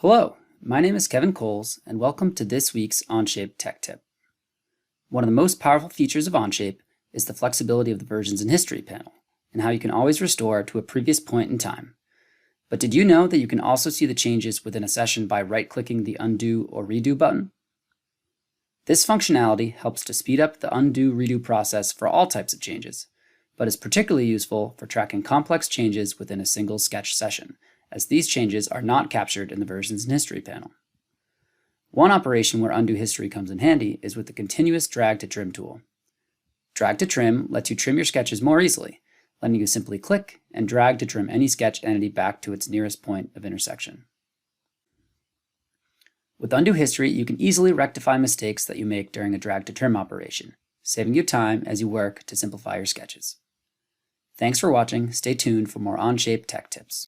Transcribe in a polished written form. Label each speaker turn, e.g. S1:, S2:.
S1: Hello, my name is Kevin Coles, and welcome to this week's Onshape Tech Tip. One of the most powerful features of Onshape is the flexibility of the versions and history panel, and how you can always restore to a previous point in time. But did you know that you can also see the changes within a session by right-clicking the Undo or Redo button? This functionality helps to speed up the undo-redo process for all types of changes, but is particularly useful for tracking complex changes within a single sketch session, as these changes are not captured in the versions and history panel. One operation where undo history comes in handy is with the continuous drag to trim tool. Drag to trim lets you trim your sketches more easily, letting you simply click and drag to trim any sketch entity back to its nearest point of intersection. With undo history, you can easily rectify mistakes that you make during a drag to trim operation, saving you time as you work to simplify your sketches. Thanks for watching. Stay tuned for more Onshape tech tips.